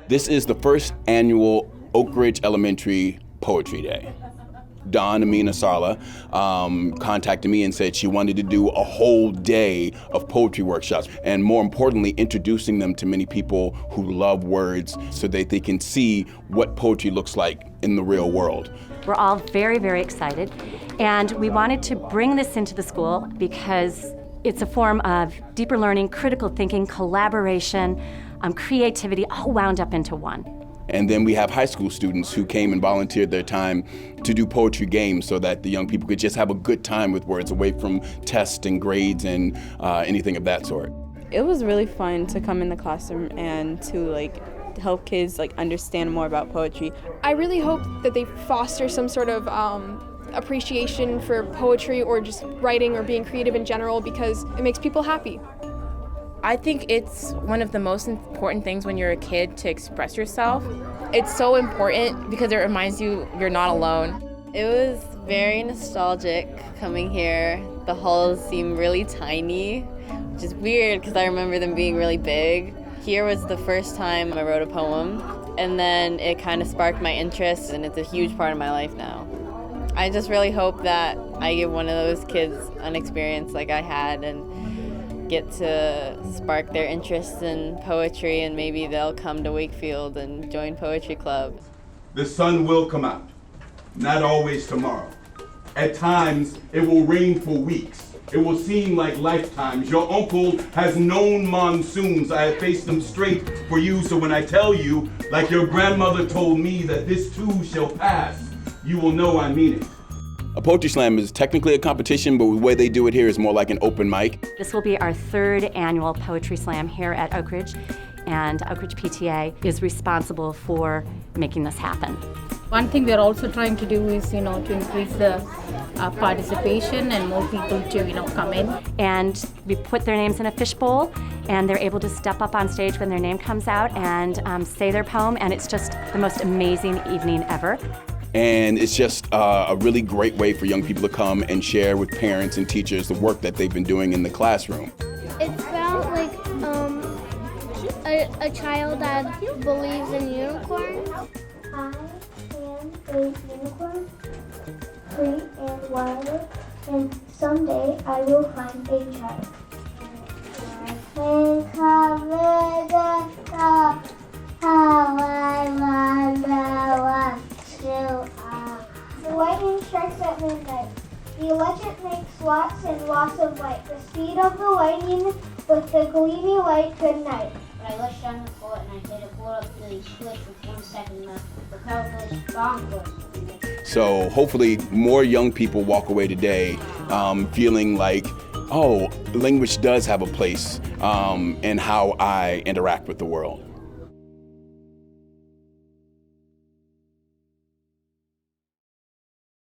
This is the first annual Oakridge Elementary Poetry Day. Dawn Amina Sala contacted me and said she wanted to do a whole day of poetry workshops, and more importantly, introducing them to many people who love words so that they can see what poetry looks like in the real world. We're all very, very excited, and we wanted to bring this into the school because it's a form of deeper learning, critical thinking, collaboration, creativity, all wound up into one. And then we have high school students who came and volunteered their time to do poetry games so that the young people could just have a good time with words away from tests and grades and anything of that sort. It was really fun to come in the classroom and to help kids understand more about poetry. I really hope that they foster some sort of appreciation for poetry or just writing or being creative in general, because it makes people happy. I think it's one of the most important things when you're a kid to express yourself. It's so important because it reminds you you're not alone. It was very nostalgic coming here. The halls seem really tiny, which is weird because I remember them being really big. Here was the first time I wrote a poem, and then it kind of sparked my interest, and it's a huge part of my life now. I just really hope that I give one of those kids an experience like I had and get to spark their interest in poetry, and maybe they'll come to Wakefield and join poetry club. The sun will come out, not always tomorrow. At times, it will rain for weeks. It will seem like lifetimes. Your uncle has known monsoons. I have faced them straight for you, so when I tell you, like your grandmother told me, that this too shall pass, you will know I mean it. A poetry slam is technically a competition, but the way they do it here is more like an open mic. This will be our third annual poetry slam here at Oakridge, and Oakridge PTA is responsible for making this happen. One thing we're also trying to do is, to increase the participation and more people to, come in. And we put their names in a fishbowl, and they're able to step up on stage when their name comes out and say their poem, and it's just the most amazing evening ever. And it's just a really great way for young people to come and share with parents and teachers the work that they've been doing in the classroom. It's about a child that believes in unicorns. I am a unicorn, free and wild, and someday I will find a child. I can cover the top, how I wonder. The lightning strikes at midnight. The electric makes lots and lots of light. The speed of the lightning with the gleamy light. Good night. But I rushed down the floor and I did a blow up Billy switch with 1 second left. The power was bonkers. So hopefully more young people walk away today feeling like, oh, language does have a place in how I interact with the world.